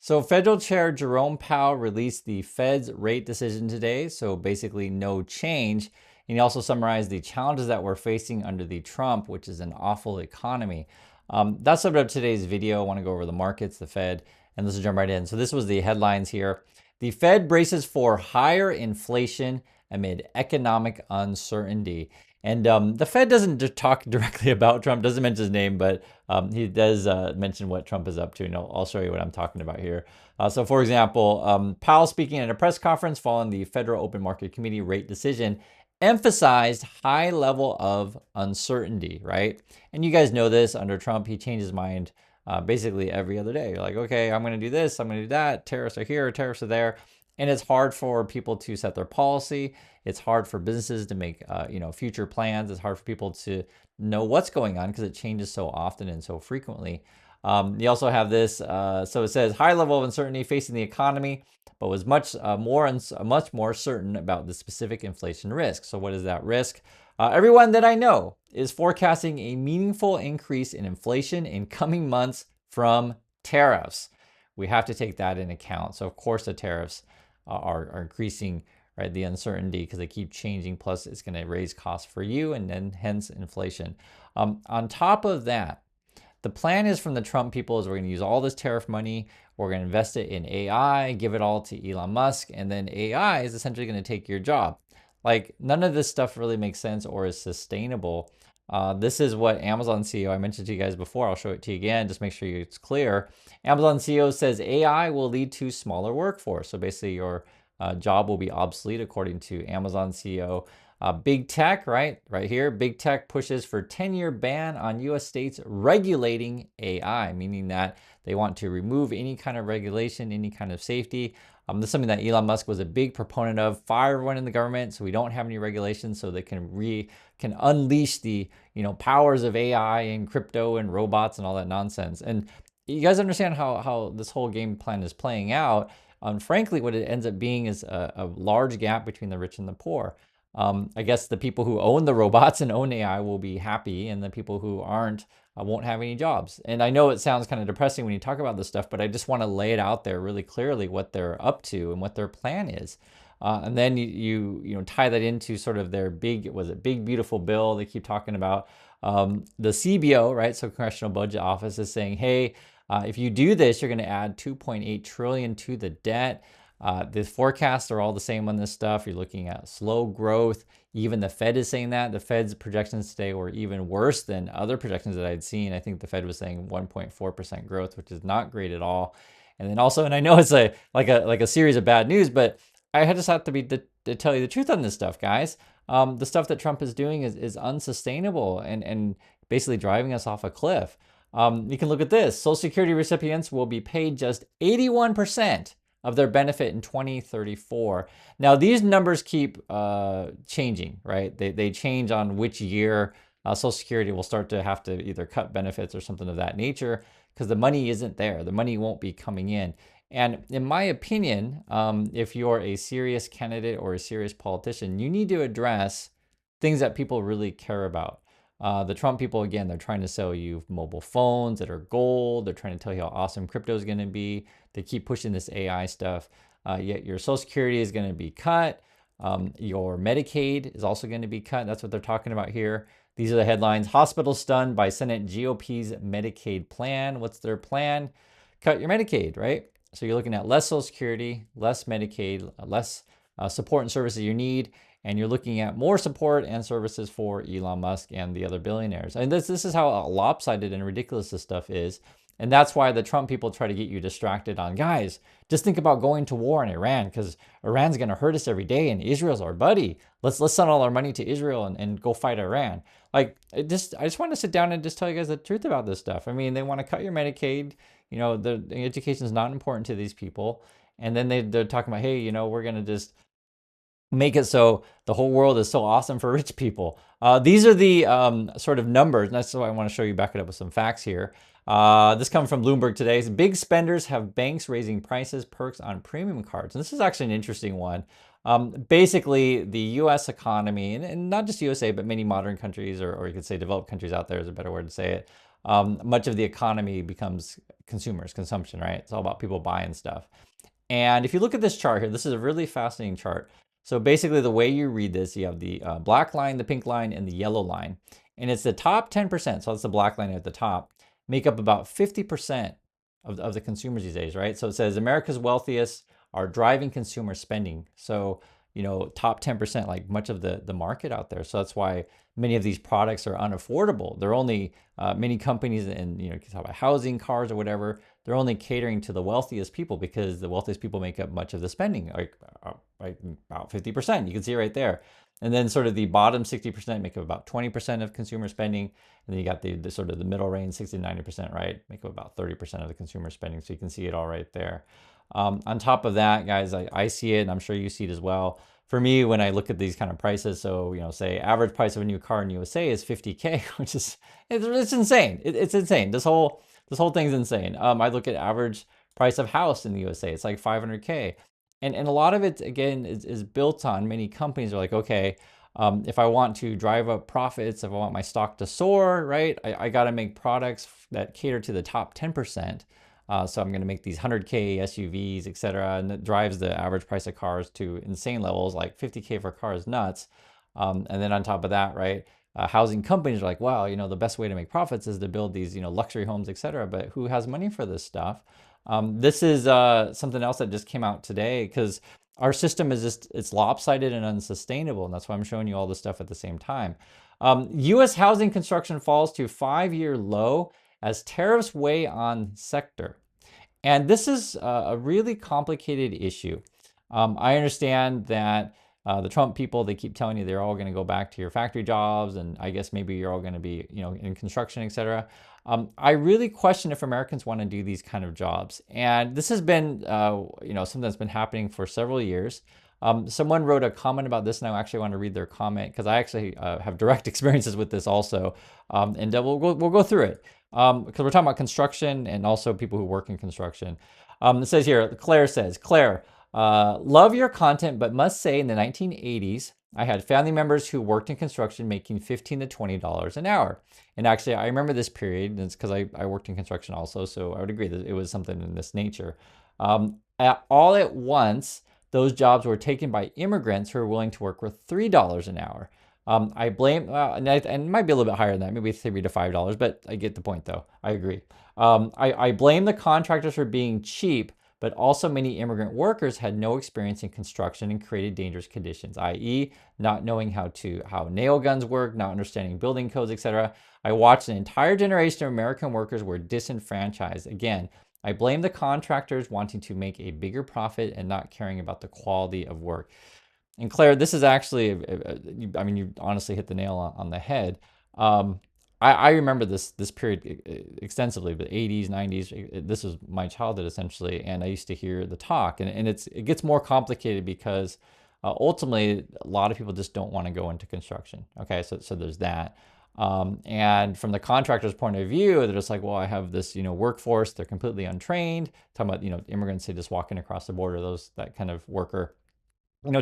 So Federal Chair Jerome Powell released the Fed's rate decision today. So basically no change. And he also summarized the challenges that we're facing under the Trump, which is an awful economy. That's the subject of today's video. I want to go over the markets, the Fed, and let's jump right in. So this was the headlines here. The Fed braces for higher inflation amid economic uncertainty. And the Fed doesn't talk directly about Trump, doesn't mention his name, but he does mention what Trump is up to. And I'll show you what I'm talking about here. So for example, Powell speaking at a press conference following the Federal Open Market Committee rate decision emphasized high level of uncertainty, right? And you guys know this, under Trump, he changed his mind basically every other day. You're like, okay, I'm going to do this, I'm going to do that. Tariffs are here, tariffs are there. And it's hard for people to set their policy. It's hard for businesses to make future plans. It's hard for people to know what's going on because it changes so often and so frequently. You also have this. So it says high level of uncertainty facing the economy, but was much more certain about the specific inflation risk. So what is that risk? Everyone that I know is forecasting a meaningful increase in inflation in coming months from tariffs. We have to take that in account. So of course the tariffs are increasing, right? The uncertainty because they keep changing. Plus it's going to raise costs for you and then hence inflation. On top of that, the plan is from the Trump people is we're going to use all this tariff money. We're going to invest it in AI, give it all to Elon Musk, and then AI is essentially going to take your job. Like none of this stuff really makes sense or is sustainable. This is what Amazon CEO, I mentioned to you guys before, I'll show it to you again, just make sure it's clear. Amazon CEO says AI will lead to smaller workforce. So basically your job will be obsolete according to Amazon CEO. Big tech, right here, big tech pushes for 10-year ban on US states regulating AI, meaning that they want to remove any kind of regulation, any kind of safety. This is something that Elon Musk was a big proponent of. Fire everyone in the government so we don't have any regulations so they can unleash the powers of AI and crypto and robots and all that nonsense. And you guys understand how this whole game plan is playing out. Frankly, what it ends up being is a large gap between the rich and the poor. I guess the people who own the robots and own AI will be happy, and the people who aren't won't have any jobs. And I know it sounds kind of depressing when you talk about this stuff, but I just want to lay it out there really clearly what they're up to and what their plan is. And then you tie that into sort of their big beautiful bill they keep talking about. The CBO, right? So Congressional Budget Office is saying, hey, if you do this, you're going to add 2.8 trillion to the debt. The forecasts are all the same on this stuff. You're looking at slow growth. Even the Fed is saying that. The Fed's projections today were even worse than other projections that I'd seen. I think the Fed was saying 1.4% growth, which is not great at all. And then also, and I know it's like a series of bad news, but I just have to tell you the truth on this stuff, guys. The stuff that Trump is doing is unsustainable and basically driving us off a cliff. You can look at this. Social Security recipients will be paid just 81% of their benefit in 2034. Now, these numbers keep changing, right? They change on which year Social Security will start to have to either cut benefits or something of that nature because the money isn't there. The money won't be coming in. And in my opinion, if you're a serious candidate or a serious politician, you need to address things that people really care about. The Trump people, again, they're trying to sell you mobile phones that are gold. They're trying to tell you how awesome crypto is going to be. They keep pushing this AI stuff. Yet your Social Security is going to be cut. Your Medicaid is also going to be cut. That's what they're talking about here. These are the headlines. Hospitals stunned by Senate GOP's Medicaid plan. What's their plan? Cut your Medicaid, right? So you're looking at less Social Security, less Medicaid, less support and services you need. And you're looking at more support and services for Elon Musk and the other billionaires. And this is how lopsided and ridiculous this stuff is. And that's why the Trump people try to get you distracted on, guys, just think about going to war in Iran because Iran's going to hurt us every day and Israel's our buddy. Let's send all our money to Israel and go fight Iran. Like, I just want to sit down and just tell you guys the truth about this stuff. I mean, they want to cut your Medicaid. The education is not important to these people. And then they're talking about, hey, we're going to just make it so the whole world is so awesome for rich people. These are the sort of numbers. And that's why I want to show you, back it up with some facts here. This comes from Bloomberg today. Big spenders have banks raising prices, perks on premium cards. And this is actually an interesting one. Basically, the U.S. economy, and not just USA, but many modern countries, or you could say developed countries out there is a better word to say it, much of the economy becomes consumption, right? It's all about people buying stuff. And if you look at this chart here, this is a really fascinating chart. So basically the way you read this, you have the black line, the pink line, and the yellow line. And it's the top 10%, so that's the black line at the top, make up about 50% of the consumers these days, right? So it says America's wealthiest are driving consumer spending. So, top 10%, like much of the market out there. So that's why many of these products are unaffordable. They're only, many companies, and you talk about housing, cars, or whatever, they're only catering to the wealthiest people because the wealthiest people make up much of the spending, like about 50%. You can see it right there. And then sort of the bottom 60% make up about 20% of consumer spending. And then you got the sort of the middle range, 60 to 90%, right? Make up about 30% of the consumer spending. So you can see it all right there. On top of that, guys, I see it, and I'm sure you see it as well. For me, when I look at these kind of prices, so, say average price of a new car in USA is 50K, which is, it's insane. It's insane. This whole thing's insane. I look at average price of house in the USA, it's like 500K. And a lot of it, again, is built on, many companies are like, okay, if I want to drive up profits, if I want my stock to soar, right, I got to make products that cater to the top 10%. So I'm going to make these 100K SUVs, et cetera, and it drives the average price of cars to insane levels, like 50K for a car is nuts. And then on top of that, right, housing companies are like, wow, the best way to make profits is to build these, luxury homes, et cetera. But who has money for this stuff? This is something else that just came out today, because our system is it's lopsided and unsustainable. And that's why I'm showing you all this stuff at the same time. U.S. housing construction falls to 5-year low as tariffs weigh on sector. And this is a really complicated issue. I understand that the Trump people, they keep telling you they're all going to go back to your factory jobs, and I guess maybe you're all going to be, in construction, et cetera. I really question if Americans want to do these kind of jobs. And this has been, something that's been happening for several years. Someone wrote a comment about this, and I actually want to read their comment because I actually have direct experiences with this also. And we'll go through it because we're talking about construction and also people who work in construction. It says here, Claire says, love your content, but must say in the 1980s, I had family members who worked in construction making $15 to $20 an hour. And actually, I remember this period, and it's because I worked in construction also, so I would agree that it was something in this nature. All at once, those jobs were taken by immigrants who were willing to work for $3 an hour. I blame, and it might be a little bit higher than that, maybe $3 to $5, but I get the point though. I agree. I blame the contractors for being cheap, but also many immigrant workers had no experience in construction and created dangerous conditions, i.e. not knowing how nail guns work, not understanding building codes, etc. I watched an entire generation of American workers were disenfranchised. Again, I blame the contractors wanting to make a bigger profit and not caring about the quality of work. And Claire, this is actually, you honestly hit the nail on the head. I remember this period extensively, the 80s, 90s. This was my childhood essentially, and I used to hear the talk. And it gets more complicated because ultimately a lot of people just don't want to go into construction. Okay, so there's that. And from the contractor's point of view, they're just like, well, I have this workforce. They're completely untrained. Talking about immigrants, say just walking across the border, that kind of worker.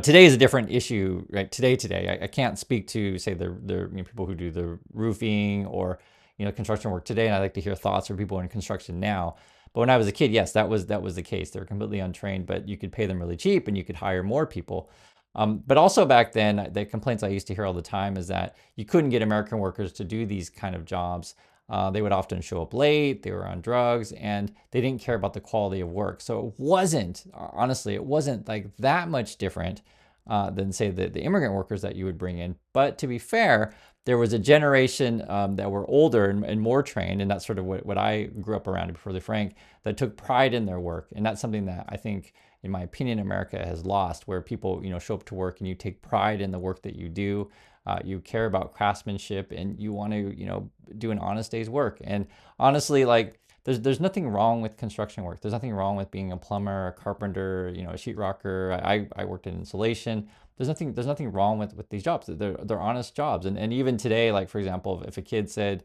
Today is a different issue, right? Today, I can't speak to, say, the people who do the roofing or, construction work today. And I like to hear thoughts from people in construction now. But when I was a kid, yes, that was the case. They were completely untrained, but you could pay them really cheap and you could hire more people. But also back then, the complaints I used to hear all the time is that you couldn't get American workers to do these kind of jobs. They would often show up late, they were on drugs, and they didn't care about the quality of work. So honestly, it wasn't like that much different than, say, the immigrant workers that you would bring in. But to be fair, there was a generation that were older and more trained, and that's sort of what I grew up around, to be perfectly frank, that took pride in their work. And that's something that I think, in my opinion, America has lost, where people, show up to work and you take pride in the work that you do. You care about craftsmanship, and you want to, do an honest day's work. And honestly, like, there's nothing wrong with construction work. There's nothing wrong with being a plumber, a carpenter, a sheetrocker. I worked in insulation. There's nothing wrong with these jobs. They're honest jobs. And even today, like, for example, if a kid said,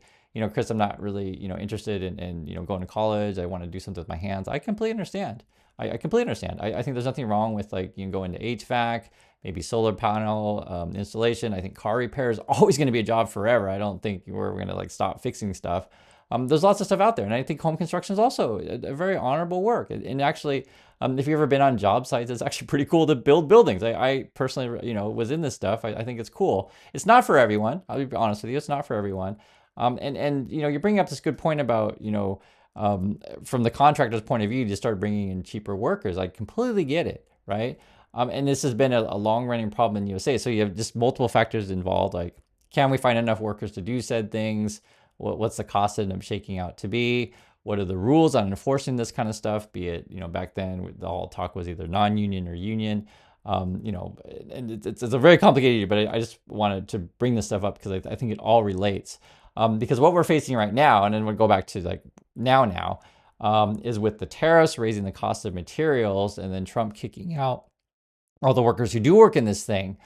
Chris, I'm not really, interested in going to college. I want to do something with my hands. I completely understand. I completely understand. I think there's nothing wrong with, like, you can go into HVAC, maybe solar panel installation. I think car repair is always going to be a job forever. I don't think we're going to, like, stop fixing stuff. there's lots of stuff out there. And I think home construction is also a very honorable work. And actually, if you've ever been on job sites, it's actually pretty cool to build buildings. I personally, was in this stuff. I think it's cool. It's not for everyone. I'll be honest with you. It's not for everyone. And you're bringing up this good point about, from the contractor's point of view, to start bringing in cheaper workers. I completely get it, right? And this has been a long running problem in the USA. So you have just multiple factors involved. Like, can we find enough workers to do said things? What's the cost that I'm shaking out to be? What are the rules on enforcing this kind of stuff? Be it, back then, the whole talk was either non-union or union. And it's a very complicated, but I just wanted to bring this stuff up because I think it all relates. Because what we're facing right now, and then we'll go back to like now, is with the tariffs raising the cost of materials and then Trump kicking out all the workers who do work in this thing.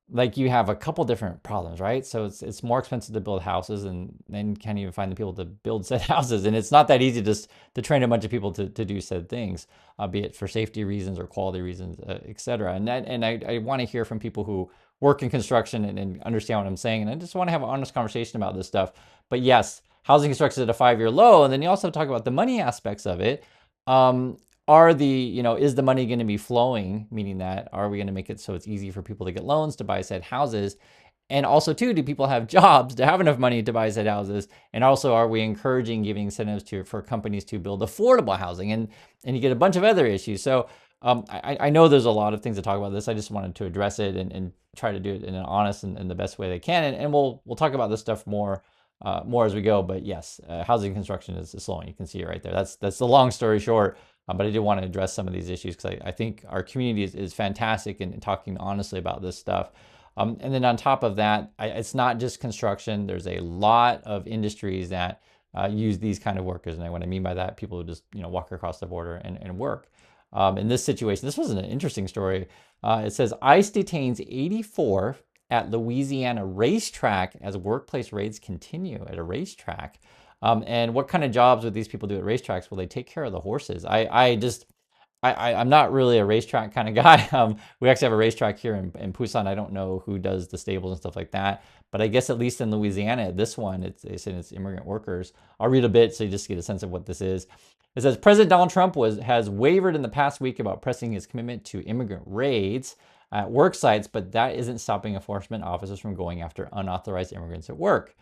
Like, you have a couple different problems, right? So it's more expensive to build houses, and then you can't even find the people to build said houses. And it's not that easy just to train a bunch of people to do said things, be it for safety reasons or quality reasons, et cetera. And I want to hear from people who work in construction and understand what I'm saying. And I just want to have an honest conversation about this stuff. But yes, housing construction is at a 5-year low. And then you also talk about the money aspects of it. Is the money going to be flowing? Meaning that, are we going to make it so it's easy for people to get loans to buy said houses? And also, too, do people have jobs to have enough money to buy said houses? And also, are we encouraging, giving incentives for companies to build affordable housing? And you get a bunch of other issues. So I know there's a lot of things to talk about this. I just wanted to address it and try to do it in an honest and the best way they can. And we'll talk about this stuff more as we go. But yes, housing construction is slowing. You can see it right there. That's the long story short. But I did want to address some of these issues because I think our community is fantastic in talking honestly about this stuff. And then on top of that, it's not just construction. There's a lot of industries that use these kind of workers. And what I mean by that, people who just walk across the border and work. In this situation, this was an interesting story. It says ICE detains 84 at Louisiana racetrack as workplace raids continue at a racetrack. And what kind of jobs would these people do at racetracks? Well, they take care of the horses. I'm not really a racetrack kind of guy. We actually have a racetrack here in Busan. I don't know who does the stables and stuff like that, but I guess at least in Louisiana, this one, they said it's immigrant workers. I'll read a bit so you just get a sense of what this is. It says President Donald Trump has wavered in the past week about pressing his commitment to immigrant raids at work sites, but that isn't stopping enforcement officers from going after unauthorized immigrants at work.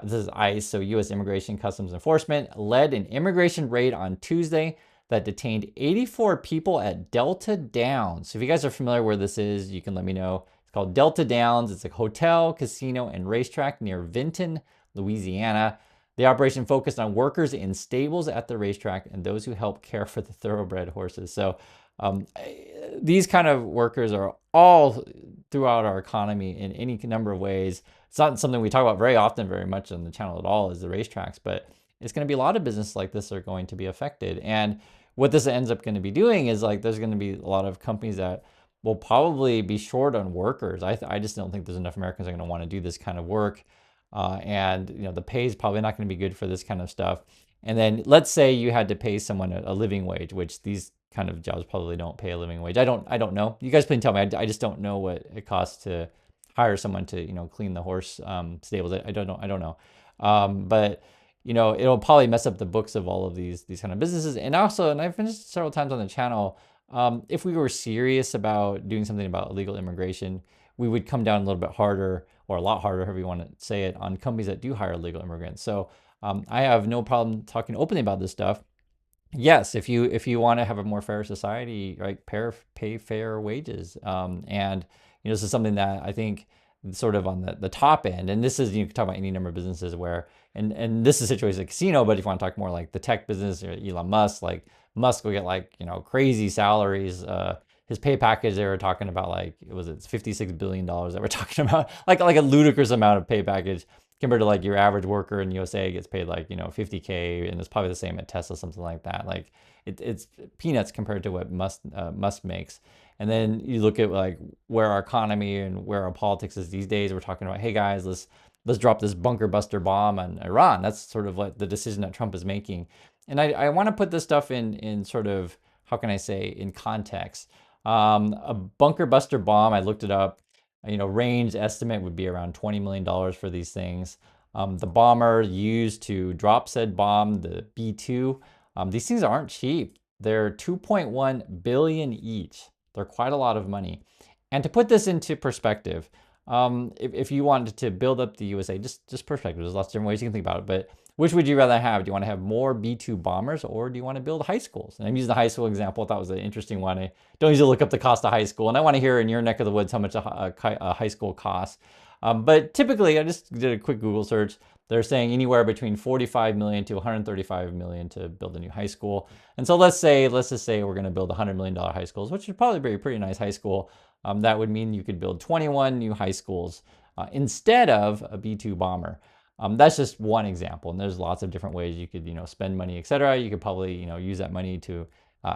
This is ICE, so U.S. Immigration Customs Enforcement, led an immigration raid on Tuesday that detained 84 people at Delta Downs. So if you guys are familiar where this is, you can let me know. It's called Delta Downs. It's a hotel, casino, and racetrack near Vinton, Louisiana. The operation focused on workers in stables at the racetrack and those who help care for the thoroughbred horses. So these kind of workers are all throughout our economy in any number of ways. It's not something we talk about very often, very much on the channel at all, is the racetracks, but it's going to be a lot of business like this are going to be affected. And what this ends up going to be doing is, like, there's going to be a lot of companies that will probably be short on workers. I just don't think there's enough Americans that are going to want to do this kind of work. And the pay is probably not going to be good for this kind of stuff. And then let's say you had to pay someone a living wage, which these kind of jobs probably don't pay a living wage. I don't know. You guys please tell me. I just don't know what it costs to hire someone to clean the horse stables. I don't know. But it'll probably mess up the books of all of these kind of businesses. And also, and I've mentioned several times on the channel, if we were serious about doing something about illegal immigration, we would come down a little bit harder, or a lot harder, however you want to say it, on companies that do hire illegal immigrants. So I have no problem talking openly about this stuff. Yes, if you want to have a more fair society, right, pay fair wages. And this is something that I think sort of on the top end, and this is, you can talk about any number of businesses where, and this is a situation like a casino, but if you want to talk more like the tech business or Elon Musk, like Musk will get crazy salaries. His pay package, they were talking about, like, was it $56 billion that we're talking about, like a ludicrous amount of pay package compared to like your average worker in USA gets paid like 50K, and it's probably the same at Tesla, something like that. Like it's peanuts compared to what Musk makes. And then you look at like where our economy and where our politics is these days. We're talking about, hey guys, let's drop this bunker buster bomb on Iran. That's sort of like the decision that Trump is making. And I want to put this stuff in sort of, how can I say, in context. A bunker buster bomb, I looked it up, range estimate would be around $20 million for these things. The bomber used to drop said bomb, the B-2, these things aren't cheap. They're 2.1 billion each. They're quite a lot of money. And to put this into perspective, if you wanted to build up the USA, just perspective, there's lots of different ways you can think about it, but which would you rather have? Do you want to have more B-2 bombers, or do you want to build high schools? And I'm using the high school example. I thought was an interesting one. I don't usually look up the cost of high school, and I want to hear in your neck of the woods how much a high school costs. But typically, I just did a quick Google search. They're saying anywhere between 45 million to 135 million to build a new high school. And so let's just say we're going to build $100 million high schools, which would probably be a pretty nice high school. That would mean you could build 21 new high schools instead of a B-2 bomber. That's just one example, and there's lots of different ways you could, spend money, etc. You could probably, use that money to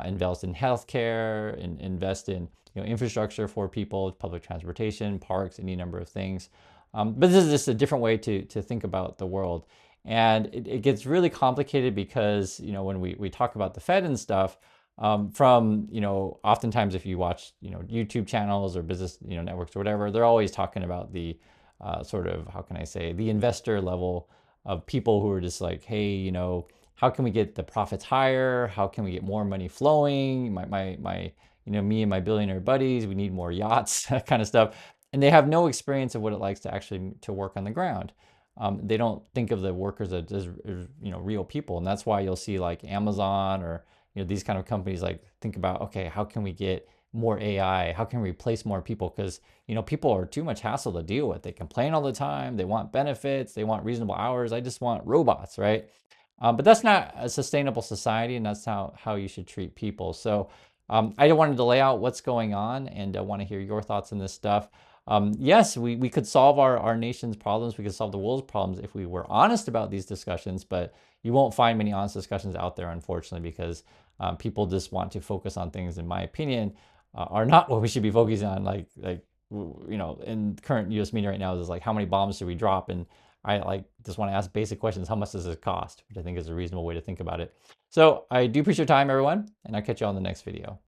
invest in healthcare, and invest in, infrastructure for people, public transportation, parks, any number of things. But this is just a different way to think about the world. And it gets really complicated because, when we talk about the Fed and stuff, oftentimes if you watch, YouTube channels or business, networks or whatever, they're always talking about the sort of, how can I say, the investor level of people who are just like, hey, how can we get the profits higher? How can we get more money flowing? Me and my billionaire buddies, we need more yachts, that kind of stuff. And they have no experience of what it likes to actually to work on the ground. They don't think of the workers as real people, and that's why you'll see like Amazon or these kind of companies like think about, okay, how can we get more AI? How can we replace more people? Because people are too much hassle to deal with. They complain all the time. They want benefits. They want reasonable hours. I just want robots, right? But that's not a sustainable society, and that's how you should treat people. So I wanted to lay out what's going on, and I want to hear your thoughts on this stuff. Yes, we could solve our nation's problems. We could solve the world's problems if we were honest about these discussions, but you won't find many honest discussions out there, unfortunately, because people just want to focus on things, in my opinion, are not what we should be focusing on. In current U.S. media right now is like, how many bombs should we drop? And I just want to ask basic questions. How much does it cost? Which I think is a reasonable way to think about it. So I do appreciate your time, everyone, and I'll catch you on the next video.